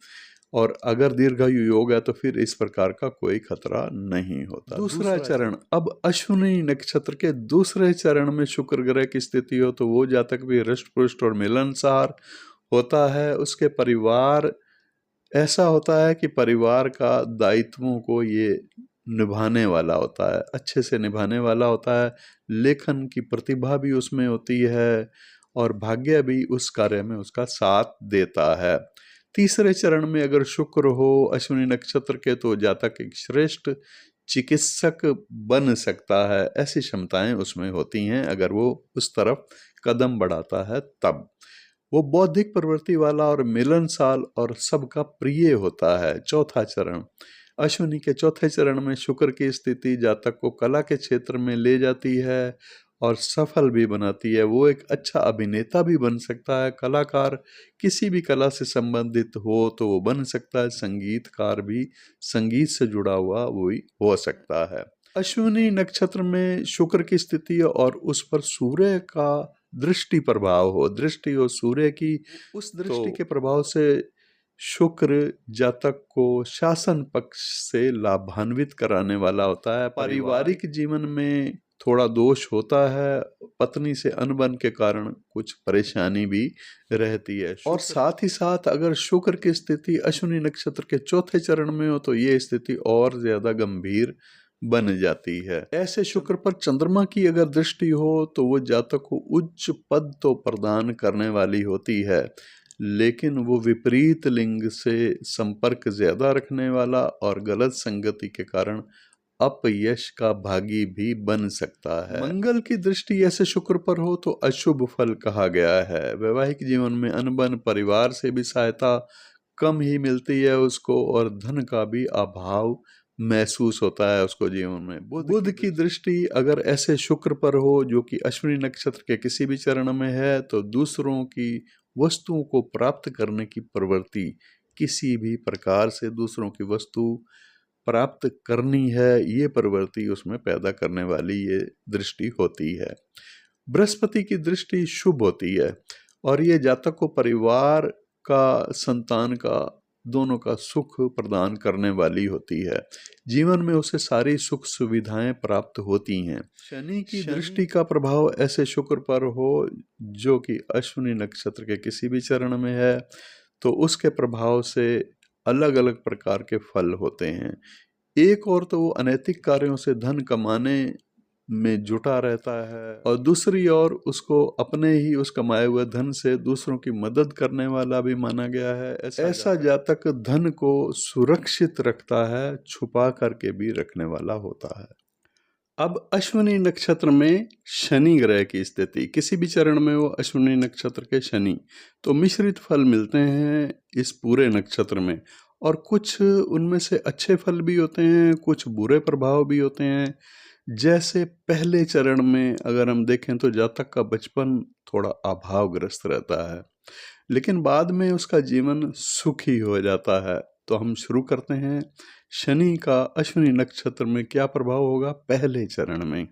और अगर दीर्घायु योग है तो फिर इस प्रकार का कोई खतरा नहीं होता। दूसरा चरण, अब अश्विनी नक्षत्र के दूसरे चरण में शुक्र ग्रह की स्थिति हो तो वो जातक भी हृष्ट पुष्ट और मिलनसार होता है। उसके परिवार ऐसा होता है कि परिवार का दायित्वों को ये निभाने वाला होता है, अच्छे से निभाने वाला होता है। लेखन की प्रतिभा भी उसमें होती है, और भाग्य भी उस कार्य में उसका साथ देता है। तीसरे चरण में अगर शुक्र हो अश्विनी नक्षत्र के, तो जातक एक श्रेष्ठ चिकित्सक बन सकता है। ऐसी क्षमताएं उसमें होती हैं अगर वो उस तरफ कदम बढ़ाता है तब। वो बौद्धिक प्रवृत्ति वाला और मिलनसार और सबका प्रिय होता है। चौथा चरण, अश्विनी के चौथे चरण में शुक्र की स्थिति जातक को कला के क्षेत्र में ले जाती है और सफल भी बनाती है। वो एक अच्छा अभिनेता भी बन सकता है, कलाकार किसी भी कला से संबंधित हो तो वो बन सकता है, संगीतकार भी संगीत से जुड़ा हुआ वो ही हो सकता है। अश्विनी नक्षत्र में शुक्र की स्थिति और उस पर सूर्य का दृष्टि प्रभाव हो, दृष्टि हो सूर्य की, उस दृष्टि के प्रभाव से शुक्र जातक को शासन पक्ष से लाभान्वित कराने वाला होता है। पारिवारिक जीवन में थोड़ा दोष होता है, पत्नी से अनबन के कारण कुछ परेशानी भी रहती है। और साथ ही साथ अगर शुक्र की स्थिति अश्विनी नक्षत्र के चौथे चरण में हो तो ये स्थिति और ज्यादा गंभीर बन जाती है। ऐसे शुक्र पर चंद्रमा की अगर दृष्टि हो तो वो जातक को उच्च पद तो प्रदान करने वाली होती है, लेकिन वो विपरीत लिंग से संपर्क ज्यादा रखने वाला और गलत संगति के कारण अपयश का भागी भी बन सकता है। मंगल की दृष्टि ऐसे शुक्र पर हो तो अशुभ फल कहा गया है। वैवाहिक जीवन में अनबन, परिवार से भी सहायता कम ही मिलती है उसको, और धन का भी अभाव महसूस होता है उसको जीवन में। बुध की दृष्टि अगर ऐसे शुक्र पर हो जो कि अश्विनी नक्षत्र के किसी भी चरण में है तो दूसरों की वस्तुओं को प्राप्त करने की प्रवृत्ति, किसी भी प्रकार से दूसरों की वस्तु प्राप्त करनी है, ये प्रवृत्ति उसमें पैदा करने वाली ये दृष्टि होती है। बृहस्पति की दृष्टि शुभ होती है और ये जातक को परिवार का, संतान का, दोनों का सुख प्रदान करने वाली होती है। जीवन में उसे सारी सुख सुविधाएं प्राप्त होती हैं। शनि की दृष्टि का प्रभाव ऐसे शुक्र पर हो जो कि अश्विनी नक्षत्र के किसी भी चरण में है तो उसके प्रभाव से अलग अलग प्रकार के फल होते हैं। एक और तो वो अनैतिक कार्यों से धन कमाने में जुटा रहता है और दूसरी ओर उसको अपने ही उस कमाए हुए धन से दूसरों की मदद करने वाला भी माना गया है। ऐसा जातक धन को सुरक्षित रखता है, छुपा करके भी रखने वाला होता है। अब अश्विनी नक्षत्र में शनि ग्रह की स्थिति, किसी भी चरण में वो अश्विनी नक्षत्र के शनि, तो मिश्रित फल मिलते हैं इस पूरे नक्षत्र में, और कुछ उनमें से अच्छे फल भी होते हैं, कुछ बुरे प्रभाव भी होते हैं। जैसे पहले चरण में अगर हम देखें तो जातक का बचपन थोड़ा अभावग्रस्त रहता है, लेकिन बाद में उसका जीवन सुखी हो जाता है। तो हम शुरू करते हैं, शनि का अश्विनी नक्षत्र में क्या प्रभाव होगा। पहले चरण में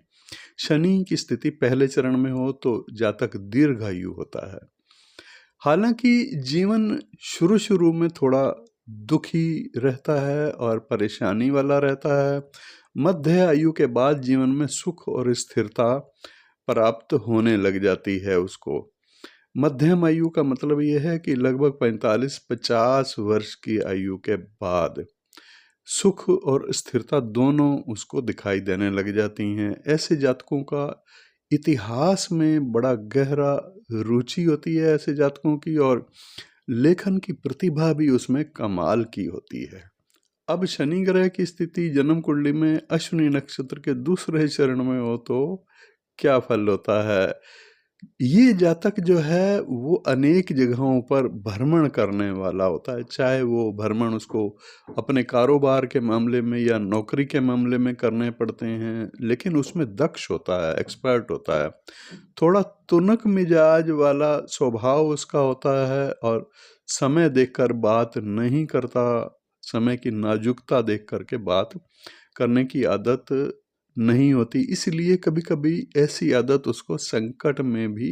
शनि की स्थिति पहले चरण में हो तो जातक दीर्घायु होता है। हालांकि जीवन शुरू शुरू में थोड़ा दुखी रहता है और परेशानी वाला रहता है। मध्य आयु के बाद जीवन में सुख और स्थिरता प्राप्त होने लग जाती है उसको। मध्यम आयु का मतलब यह है कि लगभग 45-50 वर्ष की आयु के बाद सुख और स्थिरता दोनों उसको दिखाई देने लग जाती हैं। ऐसे जातकों का इतिहास में बड़ा गहरा रुचि होती है ऐसे जातकों की, और लेखन की प्रतिभा भी उसमें कमाल की होती है। अब शनि ग्रह की स्थिति जन्म कुंडली में अश्विनी नक्षत्र के दूसरे चरण में हो तो क्या फल होता है। ये जातक जो है वो अनेक जगहों पर भ्रमण करने वाला होता है, चाहे वो भ्रमण उसको अपने कारोबार के मामले में या नौकरी के मामले में करने पड़ते हैं, लेकिन उसमें दक्ष होता है, एक्सपर्ट होता है। थोड़ा तुनक मिजाज वाला स्वभाव उसका होता है और समय देखकर बात नहीं करता, समय की नाजुकता देख करके बात करने की आदत नहीं होती, इसलिए कभी कभी ऐसी आदत उसको संकट में भी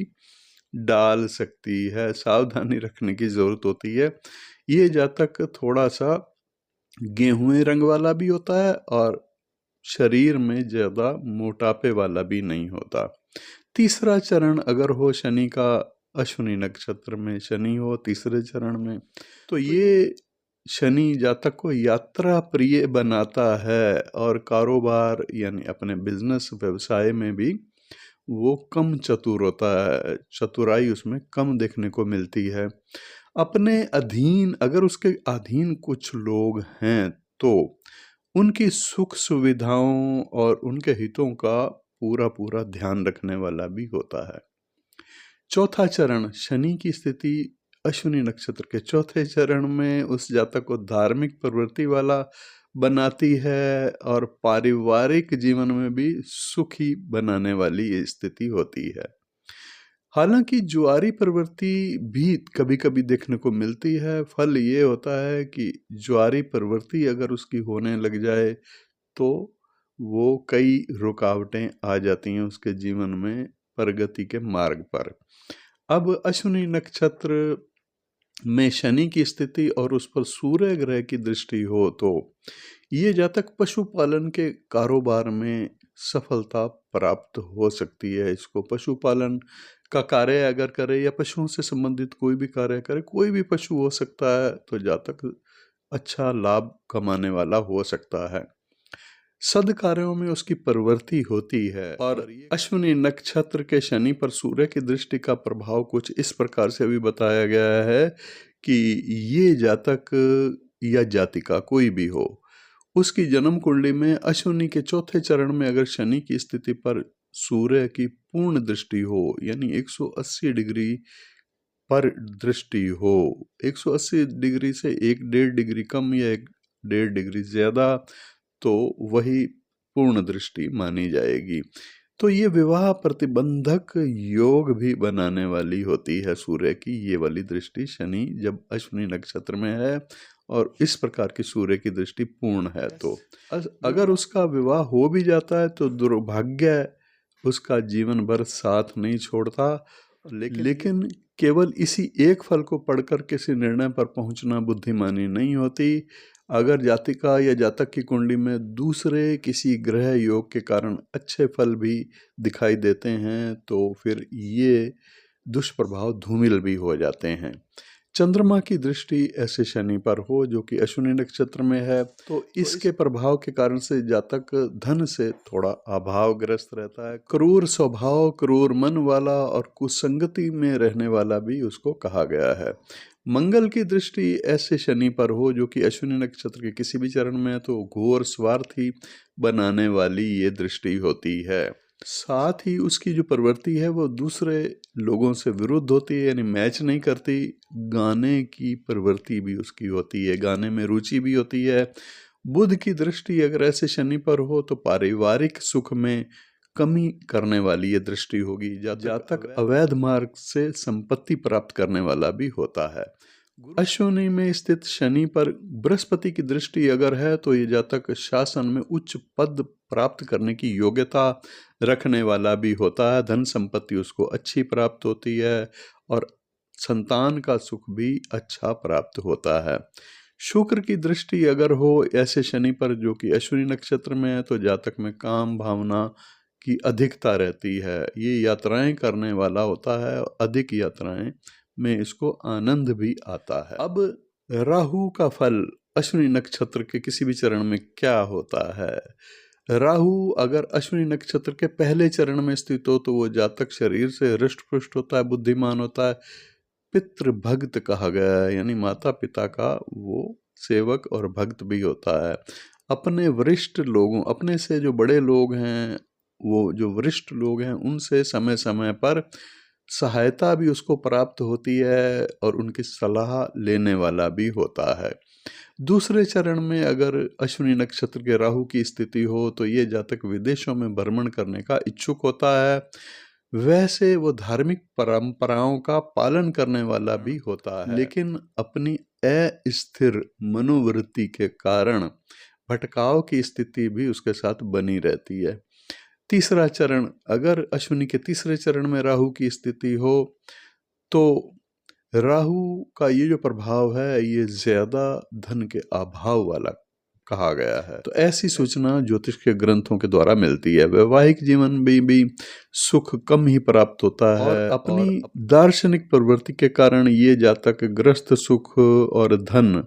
डाल सकती है। सावधानी रखने की जरूरत होती है। ये जातक थोड़ा सा गेहुए रंग वाला भी होता है और शरीर में ज्यादा मोटापे वाला भी नहीं होता। तीसरा चरण अगर हो शनि का, अश्विनी नक्षत्र में शनि हो तीसरे चरण में, तो ये शनि जातक को यात्रा प्रिय बनाता है और कारोबार यानी अपने बिजनेस व्यवसाय में भी वो कम चतुर होता है, चतुराई उसमें कम देखने को मिलती है। अपने अधीन अगर उसके अधीन कुछ लोग हैं तो उनकी सुख सुविधाओं और उनके हितों का पूरा पूरा ध्यान रखने वाला भी होता है। चौथा चरण शनि की स्थिति अश्विनी नक्षत्र के चौथे चरण में उस जातक को धार्मिक प्रवृत्ति वाला बनाती है और पारिवारिक जीवन में भी सुखी बनाने वाली ये स्थिति होती है। हालांकि जुआरी प्रवृत्ति भी कभी कभी देखने को मिलती है। फल ये होता है कि जुआरी प्रवृत्ति अगर उसकी होने लग जाए तो वो कई रुकावटें आ जाती हैं उसके जीवन में प्रगति के मार्ग पर। अब अश्विनी नक्षत्र में शनि की स्थिति और उस पर सूर्य ग्रह की दृष्टि हो तो ये जातक पशुपालन के कारोबार में सफलता प्राप्त हो सकती है। इसको पशुपालन का कार्य अगर करे या पशुओं से संबंधित कोई भी कार्य करे, कोई भी पशु हो सकता है, तो जातक अच्छा लाभ कमाने वाला हो सकता है। सद्कार्यों में उसकी प्रवृत्ति होती है। और अश्विनी नक्षत्र के शनि पर सूर्य की दृष्टि का प्रभाव कुछ इस प्रकार से भी बताया गया है कि ये जातक या जातिका कोई भी हो, उसकी जन्म कुंडली में अश्विनी के चौथे चरण में अगर शनि की स्थिति पर सूर्य की पूर्ण दृष्टि हो, यानी 180 डिग्री पर दृष्टि हो, 180 डिग्री से 1.5 डिग्री कम या 1.5 डिग्री ज्यादा, तो वही पूर्ण दृष्टि मानी जाएगी। तो ये विवाह प्रतिबंधक योग भी बनाने वाली होती है सूर्य की ये वाली दृष्टि, शनि जब अश्विनी नक्षत्र में है और इस प्रकार की सूर्य की दृष्टि पूर्ण है। तो अगर उसका विवाह हो भी जाता है तो दुर्भाग्य उसका जीवन भर साथ नहीं छोड़ता। लेकिन केवल इसी एक फल को पढ़कर किसी निर्णय पर पहुंचना बुद्धिमानी नहीं होती। अगर जातिका या जातक की कुंडली में दूसरे किसी ग्रह योग के कारण अच्छे फल भी दिखाई देते हैं, तो फिर ये दुष्प्रभाव धूमिल भी हो जाते हैं। चंद्रमा की दृष्टि ऐसे शनि पर हो जो कि अश्विनी नक्षत्र में है, तो इसके प्रभाव के कारण से जातक धन से थोड़ा अभावग्रस्त रहता है। क्रूर स्वभाव, क्रूर मन वाला और कुसंगति में रहने वाला भी उसको कहा गया है। मंगल की दृष्टि ऐसे शनि पर हो जो कि अश्विनी नक्षत्र के किसी भी चरण में है, तो घोर स्वार्थी बनाने वाली ये दृष्टि होती है। साथ ही उसकी जो प्रवृत्ति है वो दूसरे लोगों से विरुद्ध होती है, यानी मैच नहीं करती। गाने की प्रवृत्ति भी उसकी होती है, गाने में रुचि भी होती है। बुध की दृष्टि अगर ऐसे शनि पर हो तो पारिवारिक सुख में कमी करने वाली ये दृष्टि होगी। जातक अवैध मार्ग से संपत्ति प्राप्त करने वाला भी होता है। अश्विनी में स्थित शनि पर बृहस्पति की दृष्टि अगर है तो ये जातक शासन में उच्च पद प्राप्त करने की योग्यता रखने वाला भी होता है। धन संपत्ति उसको अच्छी प्राप्त होती है और संतान का सुख भी अच्छा प्राप्त होता है। शुक्र की दृष्टि अगर हो ऐसे शनि पर जो कि अश्विनी नक्षत्र में है, तो जातक में काम भावना की अधिकता रहती है। ये यात्राएं करने वाला होता है, अधिक यात्राएं में इसको आनंद भी आता है। अब राहु का फल अश्विनी नक्षत्र के किसी भी चरण में क्या होता है? राहु अगर अश्विनी नक्षत्र के पहले चरण में स्थित हो तो वो जातक शरीर से हृष्ट पुष्ट होता है, बुद्धिमान होता है, पितृ भक्त कहा गया है, यानी माता पिता का वो सेवक और भक्त भी होता है। अपने वरिष्ठ लोगों, अपने से जो बड़े लोग हैं, वो जो वरिष्ठ लोग हैं, उनसे समय समय पर सहायता भी उसको प्राप्त होती है और उनकी सलाह लेने वाला भी होता है। दूसरे चरण में अगर अश्विनी नक्षत्र के राहु की स्थिति हो तो ये जातक विदेशों में भ्रमण करने का इच्छुक होता है। वैसे वो धार्मिक परंपराओं का पालन करने वाला भी होता है, लेकिन अपनी अस्थिर मनोवृत्ति के कारण भटकाव की स्थिति भी उसके साथ बनी रहती है। तीसरा चरण, अगर अश्विनी के तीसरे चरण में राहु की स्थिति हो तो राहु का ये जो प्रभाव है ये ज्यादा धन के अभाव वाला कहा गया है। तो ऐसी सूचना ज्योतिष के ग्रंथों के द्वारा मिलती है। वैवाहिक जीवन में भी सुख कम ही प्राप्त होता है और अपनी दार्शनिक प्रवृत्ति के कारण ये जातक ग्रस्त सुख और धन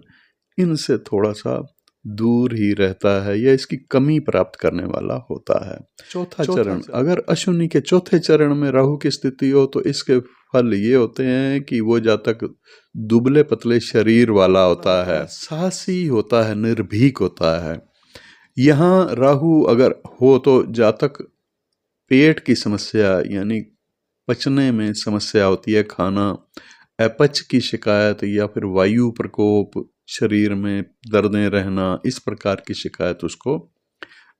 इनसे थोड़ा सा दूर ही रहता है या इसकी कमी प्राप्त करने वाला होता है। चौथा चरण, अगर अश्विनी के चौथे चरण में राहु की स्थिति हो तो इसके फल ये होते हैं कि वो जातक दुबले पतले शरीर वाला होता है, साहसी होता है, निर्भीक होता है। यहाँ राहु अगर हो तो जातक पेट की समस्या यानी पचने में समस्या होती है, खाना अपच की शिकायत या फिर वायु प्रकोप, शरीर में दर्दें रहना, इस प्रकार की शिकायत उसको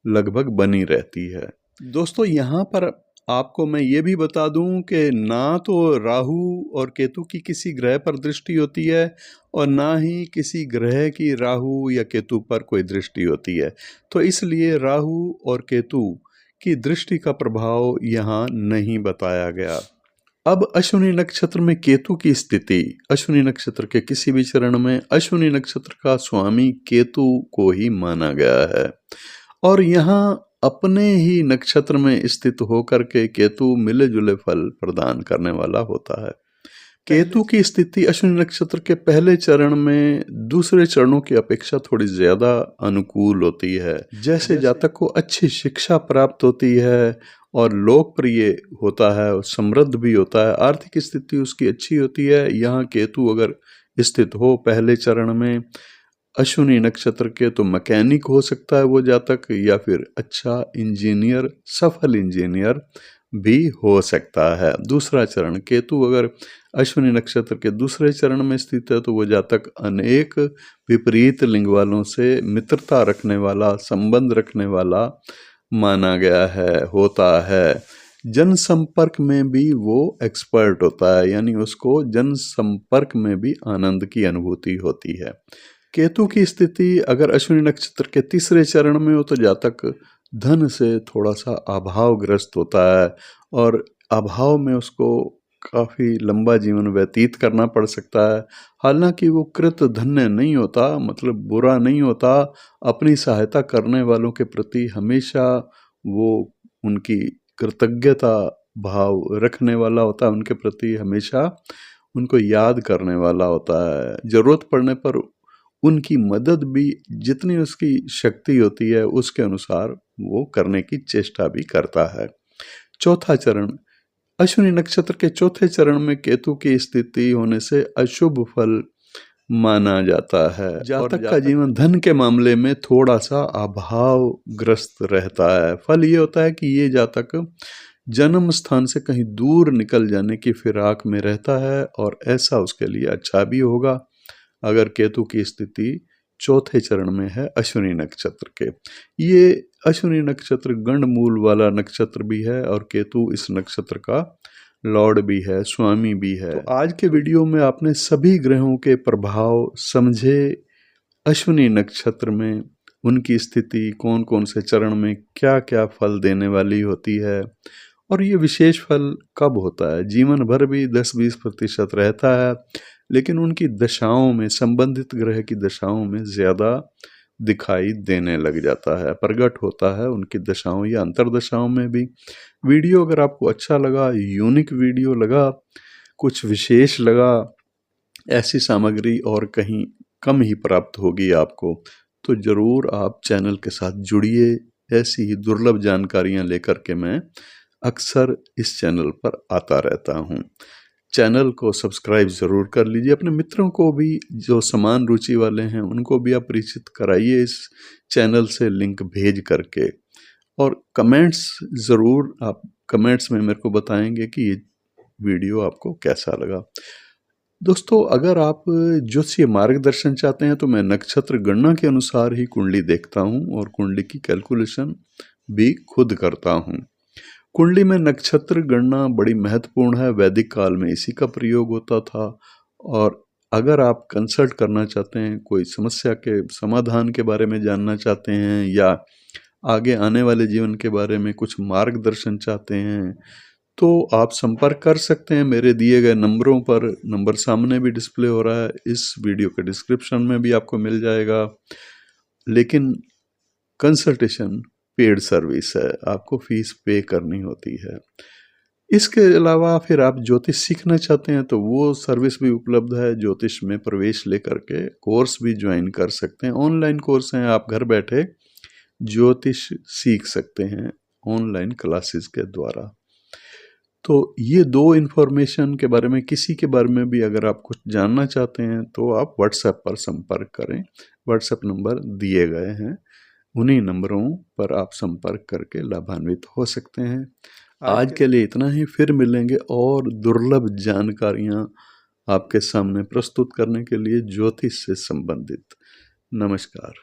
लगभग बनी रहती है। दोस्तों यहाँ पर आपको मैं ये भी बता दूं कि ना तो राहु और केतु की किसी ग्रह पर दृष्टि होती है और ना ही किसी ग्रह की राहु या केतु पर कोई दृष्टि होती है। तो इसलिए राहु और केतु की दृष्टि का प्रभाव यहाँ नहीं बताया गया। अब अश्विनी नक्षत्र में केतु की स्थिति, अश्विनी नक्षत्र के किसी भी चरण में अश्विनी नक्षत्र का स्वामी केतु को ही माना गया है और यहाँ अपने ही नक्षत्र में स्थित होकर के केतु मिले जुले फल प्रदान करने वाला होता है। केतु की स्थिति अश्विनी नक्षत्र के पहले चरण में दूसरे चरणों की अपेक्षा थोड़ी ज्यादा अनुकूल होती है। जैसे जातक को अच्छी शिक्षा प्राप्त होती है और लोकप्रिय होता है और समृद्ध भी होता है, आर्थिक स्थिति उसकी अच्छी होती है। यहाँ केतु अगर स्थित हो पहले चरण में अश्विनी नक्षत्र के, तो मैकेनिक हो सकता है वो जातक, या फिर अच्छा इंजीनियर, सफल इंजीनियर भी हो सकता है। दूसरा चरण, केतु अगर अश्विनी नक्षत्र के दूसरे चरण में स्थित है तो वो जातक अनेक विपरीत लिंग वालों से मित्रता रखने वाला, संबंध रखने वाला माना गया है, होता है। जनसंपर्क में भी वो एक्सपर्ट होता है, यानी उसको जनसंपर्क में भी आनंद की अनुभूति होती है। केतु की स्थिति अगर अश्विनी नक्षत्र के तीसरे चरण में हो तो जातक धन से थोड़ा सा अभावग्रस्त होता है और अभाव में उसको काफी लंबा जीवन व्यतीत करना पड़ सकता है। हालांकि वो कृत धन्य नहीं होता, मतलब बुरा नहीं होता, अपनी सहायता करने वालों के प्रति हमेशा वो उनकी कृतज्ञता भाव रखने वाला होता है, उनके प्रति हमेशा उनको याद करने वाला होता है। जरूरत पड़ने पर उनकी मदद भी जितनी उसकी शक्ति होती है उसके अनुसार वो करने की चेष्टा भी करता है। चौथा चरण, अश्विनी नक्षत्र के चौथे चरण में केतु की स्थिति होने से अशुभ फल माना जाता है। जातक का जीवन धन के मामले में थोड़ा सा अभावग्रस्त रहता है। फल ये होता है कि ये जातक जन्म स्थान से कहीं दूर निकल जाने की फिराक में रहता है और ऐसा उसके लिए अच्छा भी होगा अगर केतु की स्थिति चौथे चरण में है अश्विनी नक्षत्र के। ये अश्विनी नक्षत्र गंडमूल वाला नक्षत्र भी है और केतु इस नक्षत्र का लॉर्ड भी है, स्वामी भी है। तो आज के वीडियो में आपने सभी ग्रहों के प्रभाव समझे। अश्विनी नक्षत्र में उनकी स्थिति कौन कौन से चरण में क्या क्या फल देने वाली होती है और ये विशेष फल कब होता है। जीवन भर भी 10-20% रहता है, लेकिन उनकी दशाओं में, संबंधित ग्रह की दशाओं में ज्यादा दिखाई देने लग जाता है, प्रकट होता है उनकी दशाओं या अंतरदशाओं में भी। वीडियो अगर आपको अच्छा लगा, यूनिक वीडियो लगा, कुछ विशेष लगा, ऐसी सामग्री और कहीं कम ही प्राप्त होगी आपको, तो जरूर आप चैनल के साथ जुड़िए। ऐसी ही दुर्लभ जानकारियां लेकर के मैं अक्सर इस चैनल पर आता रहता हूं। चैनल को सब्सक्राइब ज़रूर कर लीजिए। अपने मित्रों को भी जो समान रुचि वाले हैं उनको भी आप परिचित कराइए इस चैनल से, लिंक भेज करके। और कमेंट्स ज़रूर, आप कमेंट्स में मेरे को बताएंगे कि ये वीडियो आपको कैसा लगा। दोस्तों, अगर आप ज्योतिषीय मार्गदर्शन चाहते हैं तो मैं नक्षत्र गणना के अनुसार ही कुंडली देखता हूँ और कुंडली की कैलकुलेशन भी खुद करता हूँ। कुंडली में नक्षत्र गणना बड़ी महत्वपूर्ण है। वैदिक काल में इसी का प्रयोग होता था। और अगर आप कंसल्ट करना चाहते हैं, कोई समस्या के समाधान के बारे में जानना चाहते हैं या आगे आने वाले जीवन के बारे में कुछ मार्गदर्शन चाहते हैं, तो आप संपर्क कर सकते हैं मेरे दिए गए नंबरों पर। नंबर सामने भी डिस्प्ले हो रहा है, इस वीडियो के डिस्क्रिप्शन में भी आपको मिल जाएगा। लेकिन कंसल्टेशन पेड सर्विस है, आपको फीस पे करनी होती है। इसके अलावा फिर आप ज्योतिष सीखना चाहते हैं तो वो सर्विस भी उपलब्ध है। ज्योतिष में प्रवेश लेकर के कोर्स भी ज्वाइन कर सकते हैं। ऑनलाइन कोर्स हैं, आप घर बैठे ज्योतिष सीख सकते हैं ऑनलाइन क्लासेस के द्वारा। तो ये दो इन्फॉर्मेशन के बारे में, किसी के बारे में भी अगर आप कुछ जानना चाहते हैं तो आप व्हाट्सएप पर संपर्क करें। व्हाट्सएप नंबर दिए गए हैं, उन्हीं नंबरों पर आप संपर्क करके लाभान्वित हो सकते हैं। आज के लिए इतना ही, फिर मिलेंगे और दुर्लभ जानकारियां आपके सामने प्रस्तुत करने के लिए ज्योतिष से संबंधित। नमस्कार।